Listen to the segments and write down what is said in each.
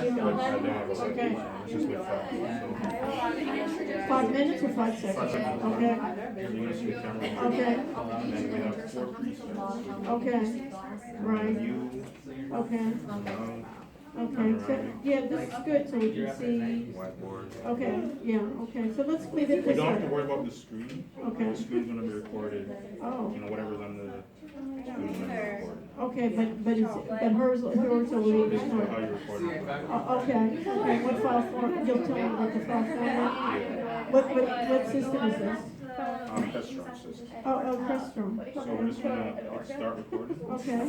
Okay. It's just with 5 minutes or 5 seconds? Okay. You're gonna see the camera. Okay. And then we have 4 presets. Okay. And Right. you, Okay. now, Okay. So, yeah, this is good, so we can see. whiteboard. Okay. Yeah. Okay. So let's leave it We this don't have to way. worry about the screen. Okay. The screen's gonna be recorded. Oh. You know, whatever's on the screen's gonna be recorded. Okay, but hers will leave This it. is how you record it. Okay. Okay. What file form? You'll tell me what the file format. Yeah. What system is this? Crestron system. Oh, Crestron. So we're just gonna hit start recording. Okay.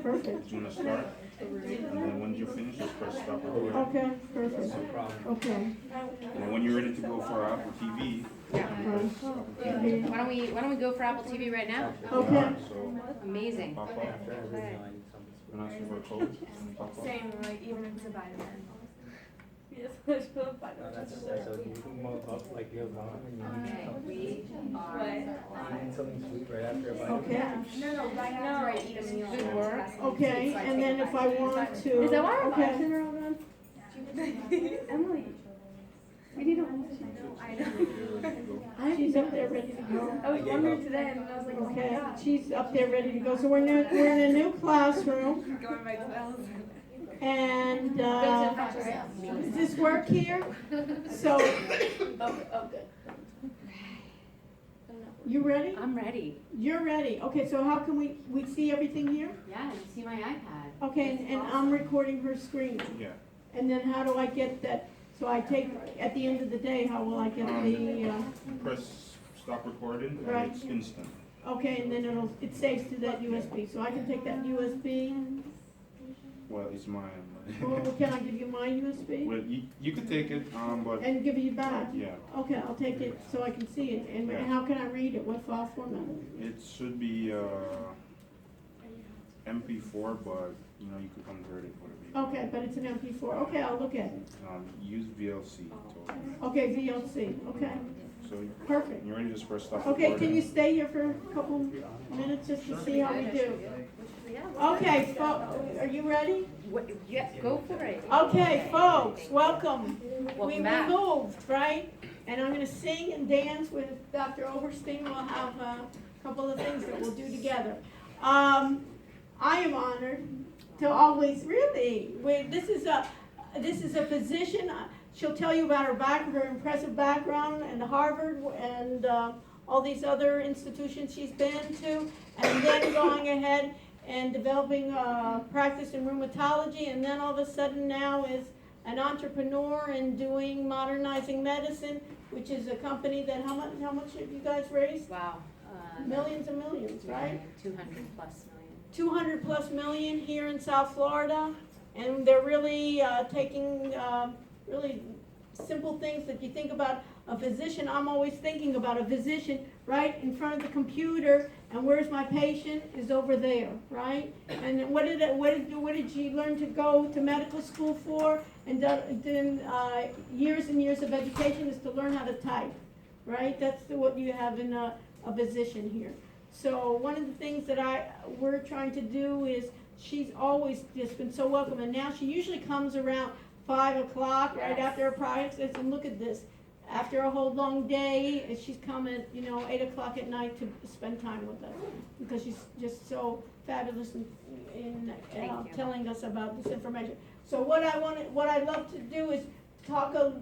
Perfect. It's gonna start. And then when you finish, just press stop recording. Okay. Perfect. Okay. And when you're ready to go for Apple TV, Okay. Why don't we go for Apple TV right now? Okay. so Amazing. pop up. And ask you for a code. And pop up. Same, like even if it's a vitamin. Yes, That's so you can move up like you have one and you Okay, we are. need something sweet right after a bite. Okay. No, right now I eat a meal. Good work. Okay. And then if I want to. Is that why our Okay. vitamins are all done? Emily, we need a whole I know. She's up there ready to go. I was wondering today and I was like, oh my Okay, god. she's up there ready to go. So we're in a new classroom, Going back to Alice. and does this work here? So, you ready? I'm ready. You're ready. Okay, so how can we see everything here? Yeah, and see my iPad. Okay, and I'm recording her screen. Yeah. And then how do I get that? So I take, at the end of the day, how will I get the, Press stop recording and Right. it's instant. okay, and then it saves to that USB. So I can take that USB. Well, it's mine. Or can I give you my USB? Well, you could take it, but And give you back? yeah, Okay, I'll take it so I can see it. And Yeah. how can I read it? What file format? it should be MP4, but you know you could convert it whatever you want. Okay, but it's an MP4. Okay, I'll look at it. Use VLC. Okay, VLC. Okay, So perfect. you're ready to just press stop Okay, recording. can you stay here for a couple minutes just to see how we do? Okay, are you ready? Yeah, go for it. Okay, folks, welcome. Welcome We back. moved, right? And I'm gonna sing and dance with Dr. Oberstein. We'll have a couple of things that we'll do together. I am honored to always, really, this is a physician. She'll tell you about her impressive background and Harvard and all these other institutions she's been to, and then going ahead and developing practice in rheumatology, and then all of a sudden now is an entrepreneur and doing Modernizing Medicine, which is a company that, how much have you guys raised? Wow. Millions and millions, right? 200 plus million. 200 plus million here in South Florida, and they're really taking really simple things that you think about a physician. I'm always thinking about a physician right in front of the computer, and where's my patient is over there, right? And what did you learn to go to medical school for? And then years and years of education is to learn how to type, right? That's what you have in a physician here. So one of the things that we're trying to do is, she's always just been so welcome, and now she usually comes around 5 o'clock, right after her practice, and look at this. After a whole long day, she's coming, 8 o'clock at night to spend time with us, because she's just so fabulous in Thank you. telling us about this information. So what I'd love to do is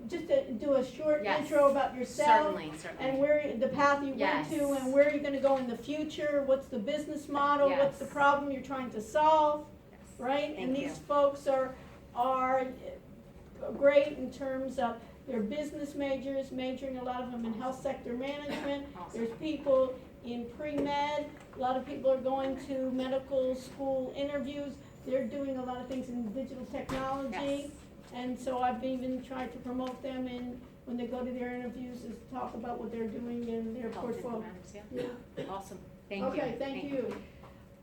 just to do a short Yes. intro about yourself. Certainly. And where, the path you Yes. went to, and where you're gonna go in the future, what's the business model, what's the Yes. problem you're trying to solve, right? And Thank you. these folks are great in terms of their business majors, majoring a lot of them in health sector management. Awesome. There's people in pre-med, a lot of people are going to medical school interviews. They're doing a lot of things in digital technology. Yes. And so I've even tried to promote them in, when they go to their interviews, is talk about what they're doing in their Health portfolio. informatics, Yeah. yeah. Awesome. Thank you. Okay, thank you.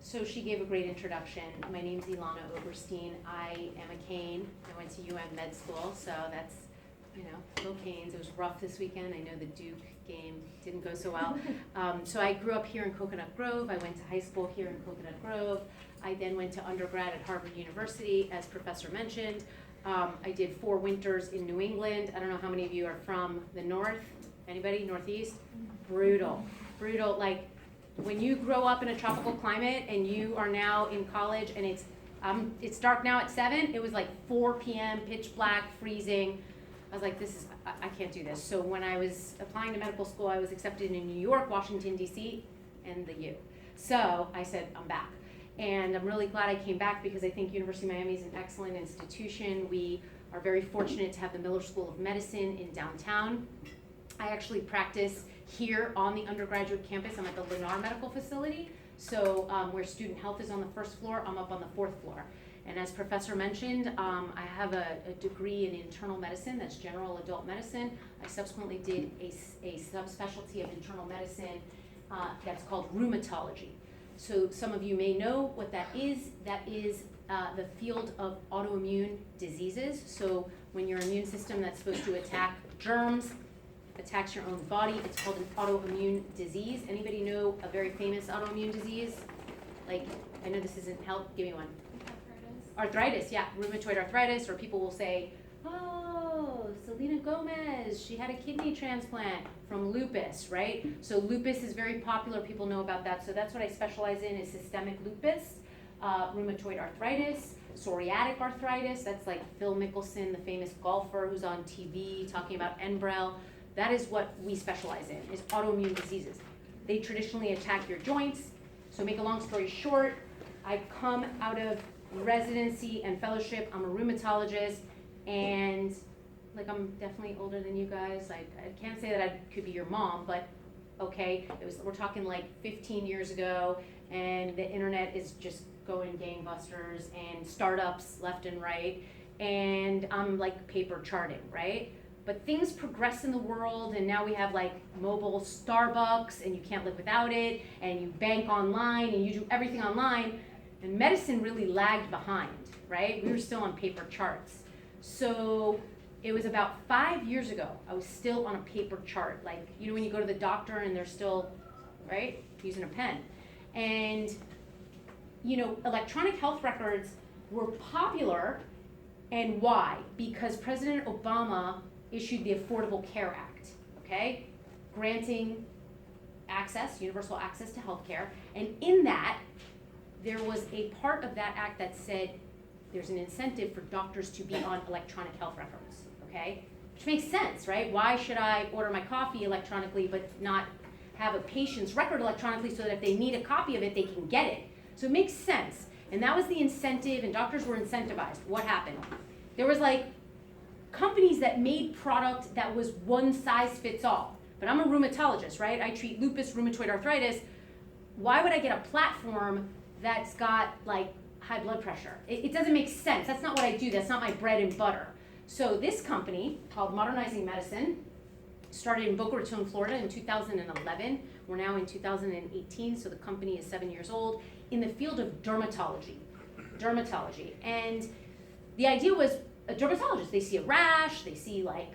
So she gave a great introduction. My name's Ilana Oberstein. I am a Cane. I went to UM Med School, so that's, little Canes. It was rough this weekend. I know the Duke game didn't go so well. So I grew up here in Coconut Grove. I went to high school here in Coconut Grove. I then went to undergrad at Harvard University, as Professor mentioned. I did 4 winters in New England. I don't know how many of you are from the north. Anybody? Northeast? Brutal. Brutal. Like, when you grow up in a tropical climate and you are now in college and it's dark now at 7, it was like 4 p.m., pitch black, freezing. I was like, I can't do this. So when I was applying to medical school, I was accepted in New York, Washington, D.C., and the U. So I said, I'm back. And I'm really glad I came back because I think University of Miami is an excellent institution. We are very fortunate to have the Miller School of Medicine in downtown. I actually practice here on the undergraduate campus. I'm at the Lennar Medical Facility. So where student health is on the 1st floor, I'm up on the 4th floor. And as Professor mentioned, I have a degree in internal medicine, that's general adult medicine. I subsequently did a subspecialty of internal medicine that's called rheumatology. So some of you may know what that is. That is the field of autoimmune diseases. So when your immune system that's supposed to attack germs attacks your own body, it's called an autoimmune disease. Anybody know a very famous autoimmune disease? Like, I know this isn't help, give me one. Arthritis, yeah, rheumatoid arthritis, or people will say, oh, Selena Gomez, she had a kidney transplant from lupus, right? So lupus is very popular, people know about that. So that's what I specialize in, is systemic lupus, rheumatoid arthritis, psoriatic arthritis. That's like Phil Mickelson, the famous golfer who's on TV talking about Enbrel. That is what we specialize in, is autoimmune diseases. They traditionally attack your joints. So make a long story short, I come out of residency and fellowship. I'm a rheumatologist, and like, I'm definitely older than you guys. I can't say that I could be your mom, but okay, we're talking like 15 years ago, and the internet is just going gangbusters, and startups left and right, and I'm like paper charting, right? But things progress in the world, and now we have like mobile Starbucks, and you can't live without it, and you bank online, and you do everything online. And medicine really lagged behind, right? We were still on paper charts. So it was about 5 years ago, I was still on a paper chart. Like, you know, when you go to the doctor and they're still, right, using a pen. And, you know, electronic health records were popular. And why? Because President Obama issued the Affordable Care Act, okay? Granting access, universal access to healthcare. And in that, there was a part of that act that said there's an incentive for doctors to be on electronic health records, okay? Which makes sense, right? Why should I order my coffee electronically but not have a patient's record electronically so that if they need a copy of it, they can get it? So it makes sense. And that was the incentive, and doctors were incentivized. What happened? There was like companies that made product that was one size fits all. But I'm a rheumatologist, right? I treat lupus, rheumatoid arthritis. Why would I get a platform that's got like high blood pressure? It doesn't make sense. That's not what I do. That's not my bread and butter. So this company called Modernizing Medicine started in Boca Raton, Florida in 2011. We're now in 2018, so the company is 7 years old, in the field of dermatology. And the idea was a dermatologist, they see a rash, they see like,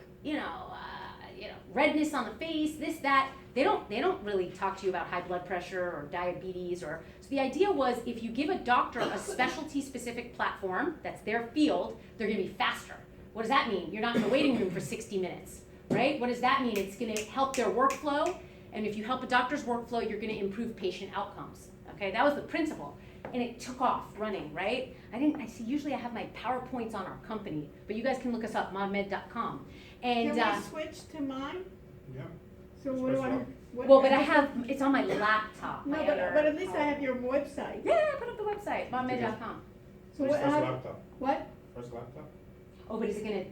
redness on the face, this, that. They don't really talk to you about high blood pressure or diabetes so the idea was, if you give a doctor a specialty specific platform, that's their field, they're gonna be faster. What does that mean? You're not in the waiting room for 60 minutes, right? What does that mean? It's gonna help their workflow, and if you help a doctor's workflow, you're gonna improve patient outcomes, okay? That was the principle, and it took off running, right? Usually I have my PowerPoints on our company, but you guys can look us up, modmed.com. And Can we switch to mine? Yeah. So what do I? well, but it's on my laptop. No, my but other at least I have your website. Yeah, put up the website, modmed.com. So First what? laptop. What? First laptop? Oh, but is it gonna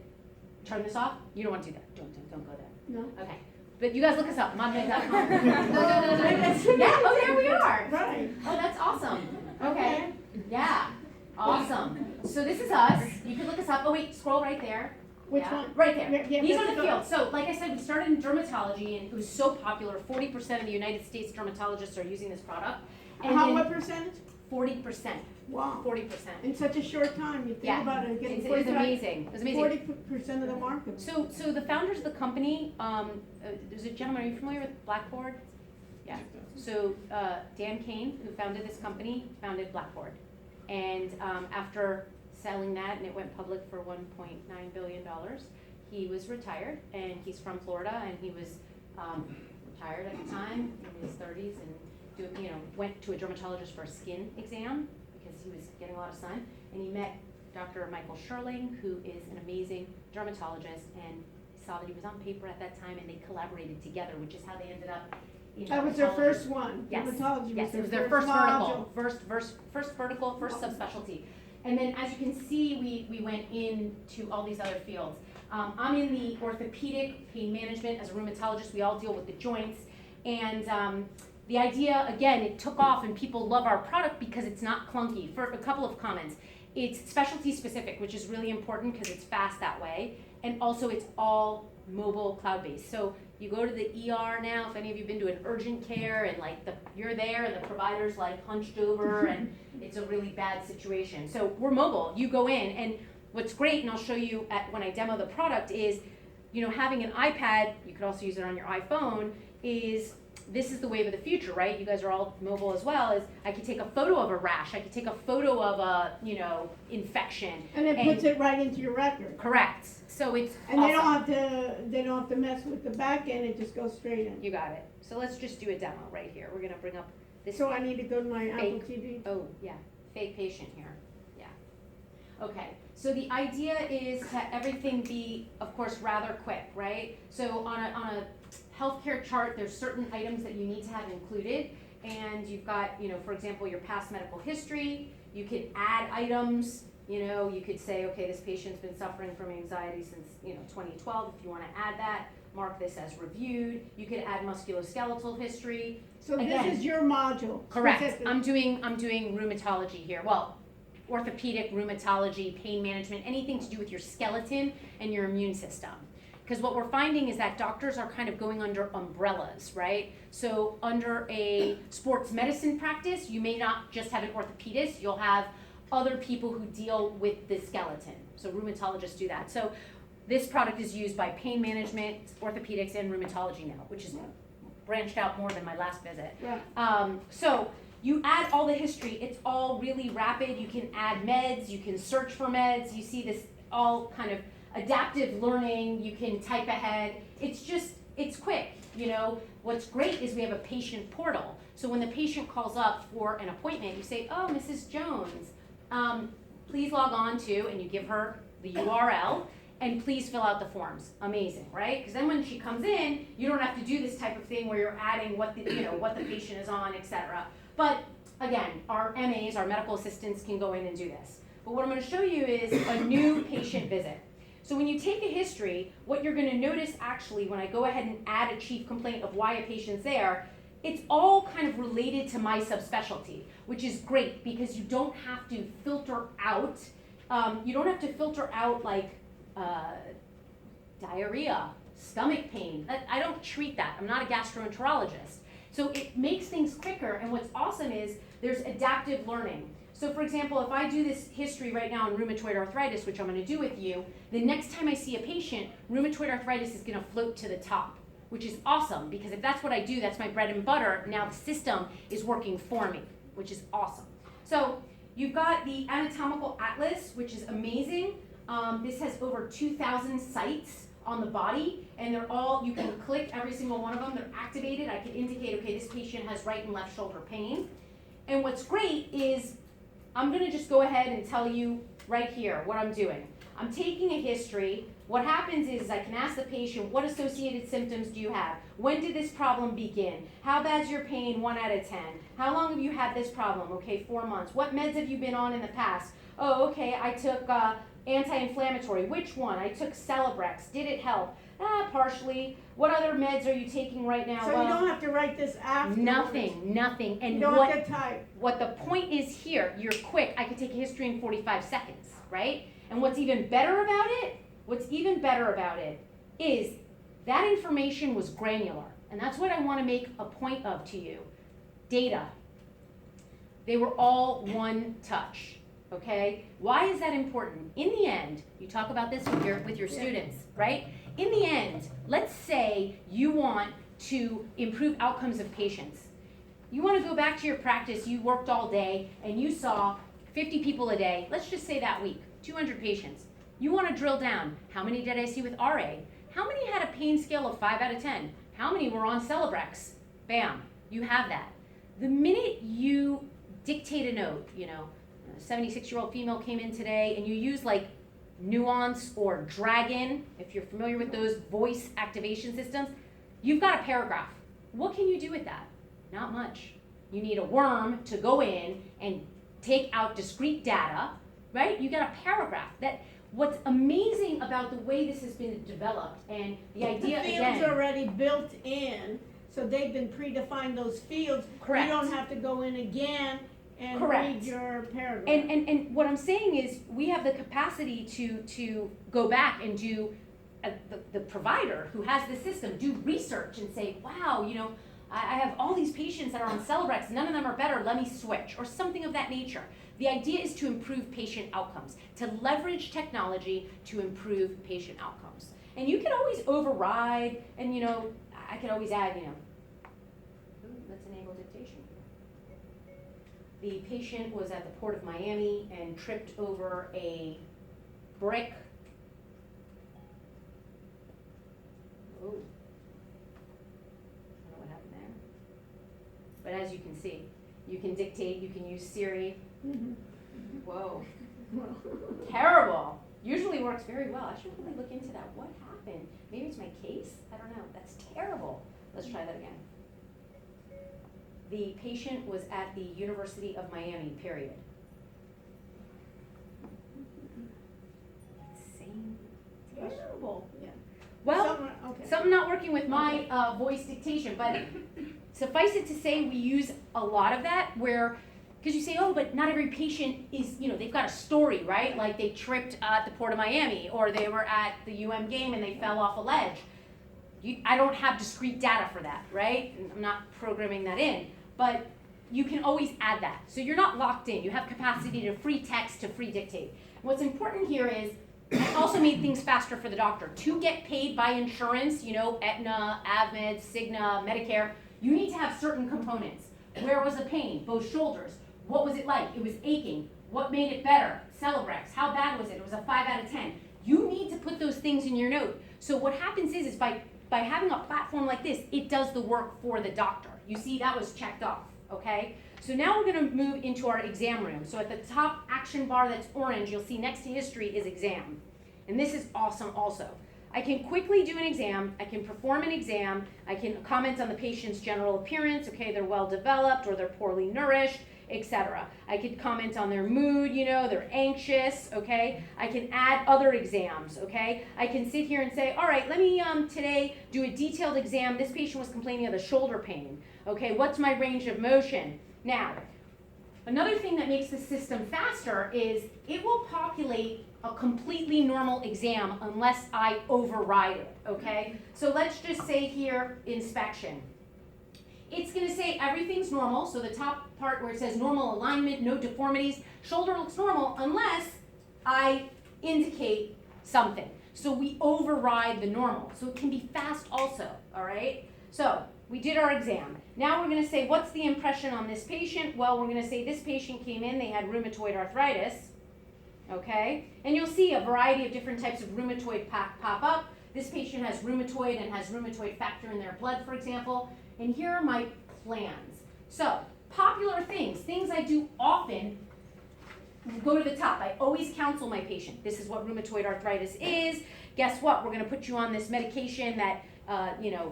turn this off? You don't want to do that. Don't go there. No. Okay. But you guys look us up, modmed.com. No. Yeah, oh, there we are. Right. Oh, that's awesome. Okay. Yeah. Awesome. So this is us. You can look us up. Oh wait, scroll right there. Which Yeah, one? right there. Yeah, These that's are the the- fields. So like I said, we started in dermatology, and it was so popular. 40% of the United States dermatologists are using this product. And How, then what percentage? 40%. Wow. 40%. In such a short time, you think Yeah. about it, getting It was amazing. It was amazing. 40% of the market. So the founders of the company, there's a gentleman, are you familiar with Blackboard? Yeah. So Dan Kane, who founded this company, founded Blackboard. And after selling that, and it went public for $1.9 billion. He was retired, and he's from Florida, and he was retired at the time in his 30s, and went to a dermatologist for a skin exam because he was getting a lot of sun, and he met Dr. Michael Sherling, who is an amazing dermatologist, and saw that he was on paper at that time, and they collaborated together, which is how they ended up in That was their dermatology. first one. Yes, Dermatology yes, it was was their first vertical, module. first vertical, first subspecialty. And then, as you can see, we went into all these other fields. I'm in the orthopedic pain management as a rheumatologist. We all deal with the joints, and the idea, again, it took off, and people love our product because it's not clunky. For a couple of comments, it's specialty specific, which is really important because it's fast that way, and also it's all mobile cloud-based. So you go to the ER now, if any of you have been to an urgent care, and like you're there and the provider's like hunched over and it's a really bad situation. So we're mobile, you go in, and what's great, and I'll show you when I demo the product, is having an iPad, you could also use it on your iPhone, this is the wave of the future, right? You guys are all mobile as well. Is I could take a photo of a rash, I could take a photo of a infection, And it puts it right into your record. correct. So it's And awesome. they don't have to mess with the back end, it just goes straight in. You got it. So let's just do a demo right here. We're gonna bring up this. So I need to go to my Apple Fake. TV. Oh, yeah, fake patient here, yeah. Okay, so the idea is to everything be, of course, rather quick, right? So on a healthcare chart, there's certain items that you need to have included, and you've got, for example, your past medical history. You could add items, you could say, okay, this patient's been suffering from anxiety since, 2012, if you wanna add that. Mark this as reviewed. You could add musculoskeletal history. So Again, this is your module. correct. specific. I'm doing rheumatology here. Well, orthopedic, rheumatology, pain management, anything to do with your skeleton and your immune system. Because what we're finding is that doctors are kind of going under umbrellas, right? So under a sports medicine practice, you may not just have an orthopedist, you'll have other people who deal with the skeleton. So rheumatologists do that. So this product is used by pain management, orthopedics, and rheumatology now, which is branched out more than my last visit. Right. So you add all the history, it's all really rapid. You can add meds, you can search for meds. You see this all kind of adaptive learning, you can type ahead. It's quick, What's great is we have a patient portal. So when the patient calls up for an appointment, you say, oh, Mrs. Jones, please log on to, and you give her the URL, and please fill out the forms. Amazing, right? Because then when she comes in, you don't have to do this type of thing where you're adding what the patient is on, etc. But again, our MAs, our medical assistants, can go in and do this. But what I'm going to show you is a new patient visit. So when you take a history, what you're going to notice actually when I go ahead and add a chief complaint of why a patient's there, it's all kind of related to my subspecialty, which is great because you don't have to filter out, like diarrhea, stomach pain. I don't treat that. I'm not a gastroenterologist. So it makes things quicker, and what's awesome is there's adaptive learning. So for example, if I do this history right now on rheumatoid arthritis, which I'm going to do with you, the next time I see a patient, rheumatoid arthritis is going to float to the top, which is awesome because if that's what I do, that's my bread and butter, now the system is working for me, which is awesome. So you've got the anatomical atlas, which is amazing. This has over 2,000 sites on the body, and they're all, you can click every single one of them, they're activated. I can indicate, okay, this patient has right and left shoulder pain. And what's great is, I'm gonna just go ahead and tell you right here what I'm doing. I'm taking a history. What happens is I can ask the patient, what associated symptoms do you have? When did this problem begin? How bad's your pain, 1 out of 10? How long have you had this problem? Okay, 4 months. What meds have you been on in the past? Oh, okay, I took anti-inflammatory. Which one? I took Celebrex. Did it help? Partially. What other meds are you taking right now? So you don't have to write this after. Nothing. And You don't have to type. what the point is here, you're quick. I could take a history in 45 seconds, right? And what's even better about it is that information was granular. And that's what I want to make a point of to you. Data. They were all one touch, okay? Why is that important? In the end, you talk about this with your students, right? In the end, let's say you want to improve outcomes of patients. You want to go back to your practice, you worked all day, and you saw 50 people a day, let's just say that week. 200 patients. You want to drill down. How many did I see with RA? How many had a pain scale of 5 out of 10? How many were on Celebrex? Bam, you have that. The minute you dictate a note, you know, a 76-year-old female came in today, and you use like Nuance or Dragon, if you're familiar with those voice activation systems, you've got a paragraph. What can you do with that? Not much. You need a worm to go in and take out discrete data, right? You got a paragraph. What's amazing about the way this has been developed, and the idea The again. fields already built in, so they've been predefined, those fields. Correct. You don't have to go in again and Correct. read your paragraph. And what I'm saying is, we have the capacity to go back and do, the provider who has the system, do research and say, wow, you know, I have all these patients that are on Celebrex, none of them are better, let me switch, or something of that nature. The idea is to improve patient outcomes, to leverage technology to improve patient outcomes. And you can always override, and you know, I could always add, you know, let's enable dictation. The patient was at the Port of Miami and tripped over a brick. Oh. I don't know what happened there. But as you can see, you can dictate, you can use Siri. Mhm. Whoa. Terrible. Usually works very well. I should really look into that. What happened? Maybe it's my case? I don't know. That's terrible. Let's try that again. The patient was at the University of Miami, period. Same. Terrible. Yeah. Well, Okay. something not working with my voice dictation, but suffice it to say, we use a lot of that where, because you say, oh, but not every patient is, you know, they've got a story, right? Like they tripped at the Port of Miami, or they were at the UM game and they fell off a ledge. I don't have discrete data for that, right? I'm not programming that in, but you can always add that. So you're not locked in. You have capacity to free text, to free dictate. What's important here is, it also made things faster for the doctor. To get paid by insurance, you know, Aetna, AvMed, Cigna, Medicare, you need to have certain components. Where was the pain? Both shoulders. What was it like? It was aching. What made it better? Celebrex. How bad was it? It was a 5 out of 10. You need to put those things in your note. So what happens is by having a platform like this, it does the work for the doctor. You see, that was checked off, okay? So now we're gonna move into our exam room. So at the top action bar that's orange, you'll see next to history is exam. And this is awesome also. I can quickly do an exam, I can perform an exam, I can comment on the patient's general appearance, okay, they're well developed or they're poorly nourished, etc. I could comment on their mood, you know, they're anxious, okay? I can add other exams, okay? I can sit here and say, all right, let me today do a detailed exam. This patient was complaining of the shoulder pain, okay? What's my range of motion? Now, another thing that makes the system faster is it will populate a completely normal exam unless I override it, okay? So let's just say here, inspection. It's gonna say everything's normal, so the top part where it says normal alignment, no deformities, shoulder looks normal unless I indicate something. So we override the normal, so it can be fast also, all right? So we did our exam. Now we're gonna say, what's the impression on this patient? Well, we're gonna say this patient came in, they had rheumatoid arthritis, okay? And you'll see a variety of different types of rheumatoid pop up. This patient has rheumatoid and has rheumatoid factor in their blood, for example. And here are my plans. So, popular things I do often, go to the top. I always counsel my patient. This is what rheumatoid arthritis is. Guess what? We're gonna put you on this medication that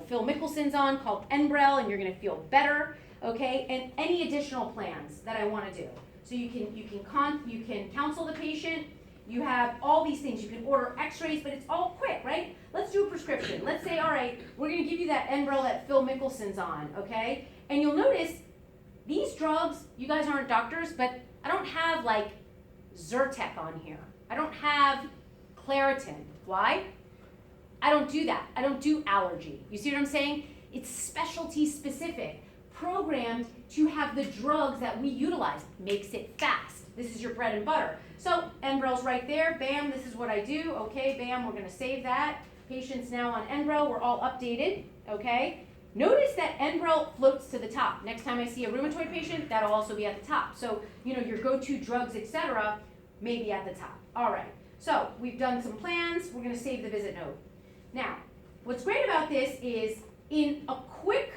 Phil Mickelson's on called Enbrel, and you're gonna feel better, okay? And any additional plans that I wanna do. So you can counsel the patient. You have all these things. You can order x-rays, but it's all quick, right? Let's do a prescription. Let's say, all right, we're gonna give you that Enbrel that Phil Mickelson's on, okay? And you'll notice these drugs, you guys aren't doctors, but I don't have like Zyrtec on here. I don't have Claritin. Why? I don't do that. I don't do allergy. You see what I'm saying? It's specialty specific, programmed to have the drugs that we utilize. Makes it fast. This is your bread and butter. So Enbrel's right there. Bam, this is what I do. Okay, bam, we're gonna save that. Patient's now on Enbrel. We're all updated, okay? Notice that Enbrel floats to the top. Next time I see a rheumatoid patient, that'll also be at the top. So, your go-to drugs, etc., may be at the top. All right, so we've done some plans, we're gonna save the visit note. Now, what's great about this is in a quick,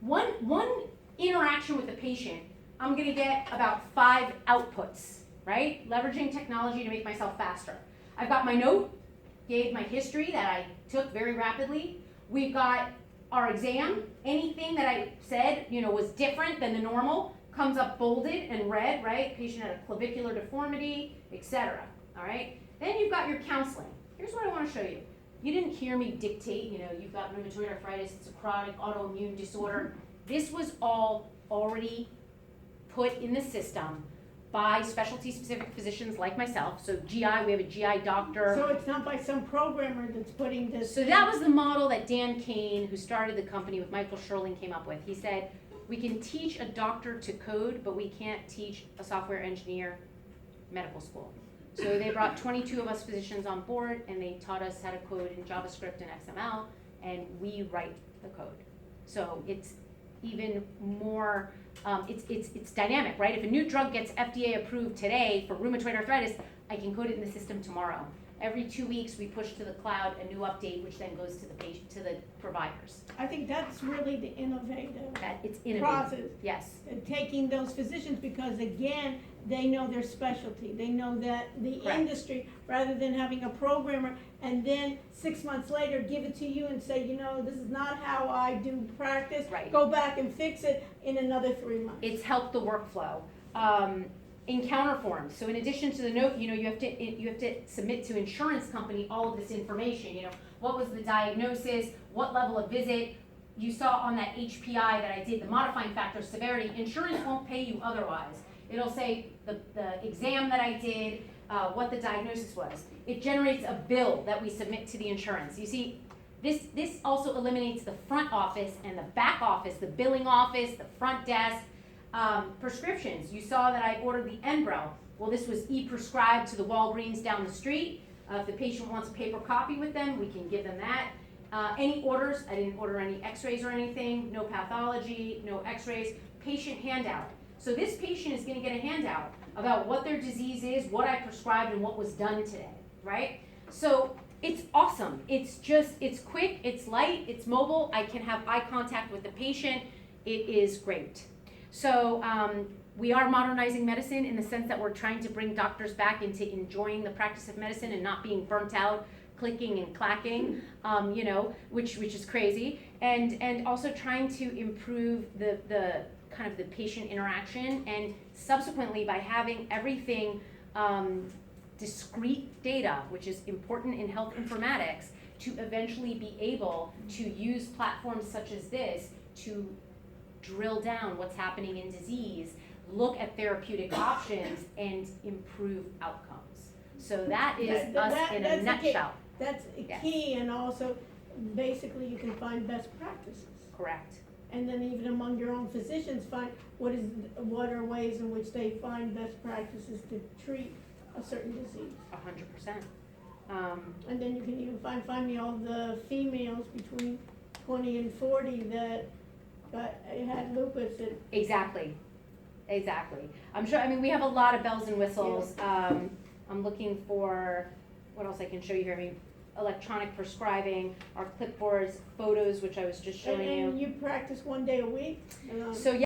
one interaction with the patient, I'm gonna get about 5 outputs, right? Leveraging technology to make myself faster. I've got my note, gave my history that I took very rapidly. We've got our exam, anything that I said, was different than the normal, comes up bolded and red, right? Patient had a clavicular deformity, etc. All right? Then you've got your counseling. Here's what I want to show you. You didn't hear me dictate, you've got rheumatoid arthritis, it's a chronic autoimmune disorder. This was all already put in the system by specialty specific physicians like myself. So GI, we have a GI doctor. So it's not by some programmer that's putting this. So that was the model that Dan Kane, who started the company with Michael Sherling, came up with. He said, we can teach a doctor to code, but we can't teach a software engineer medical school. So they brought 22 of us physicians on board, and they taught us how to code in JavaScript and XML, and we write the code. So it's even more, it's dynamic, right? If a new drug gets FDA approved today for rheumatoid arthritis, I can code it in the system tomorrow. Every 2 weeks, we push to the cloud a new update, which then goes to the patient, to the providers. I think that's really the innovative That it's innovative. process. Yes. Taking those physicians, because again, they know their specialty, they know that the Correct. industry, rather than having a programmer and then 6 months later give it to you and say, this is not how I do practice. Right. Go back and fix it in another 3 months. It's helped the workflow. Encounter forms. So in addition to the note, you have to submit to insurance company all of this information. What was the diagnosis? What level of visit? You saw on that HPI that I did, the modifying factor severity. Insurance won't pay you otherwise. It'll say the exam that I did, what the diagnosis was. It generates a bill that we submit to the insurance. You see, this also eliminates the front office and the back office, the billing office, the front desk. Prescriptions, you saw that I ordered the Enbrel. Well, this was e-prescribed to the Walgreens down the street. If the patient wants a paper copy with them, we can give them that. Any orders, I didn't order any x-rays or anything, no pathology, no x-rays, patient handout. So this patient is gonna get a handout about what their disease is, what I prescribed, and what was done today, right? So it's awesome. It's quick, it's light, it's mobile. I can have eye contact with the patient. It is great. So we are modernizing medicine in the sense that we're trying to bring doctors back into enjoying the practice of medicine and not being burnt out, clicking and clacking, which is crazy, and also trying to improve the kind of the patient interaction, and subsequently by having everything discrete data, which is important in health informatics, to eventually be able to use platforms such as this to drill down what's happening in disease, look at therapeutic options, and improve outcomes. So that is us in a nutshell. That's a Yes. key, and also basically you can find best practices. Correct. And then even among your own physicians, find what are ways in which they find best practices to treat a certain disease. 100%. And then you can even find me all the females between 20 and 40 that had lupus and Exactly. I'm sure, we have a lot of bells and whistles. I'm looking for, what else I can show you here? Electronic prescribing, our clipboards, photos, which I was just showing you. and you practice 1 day a week? So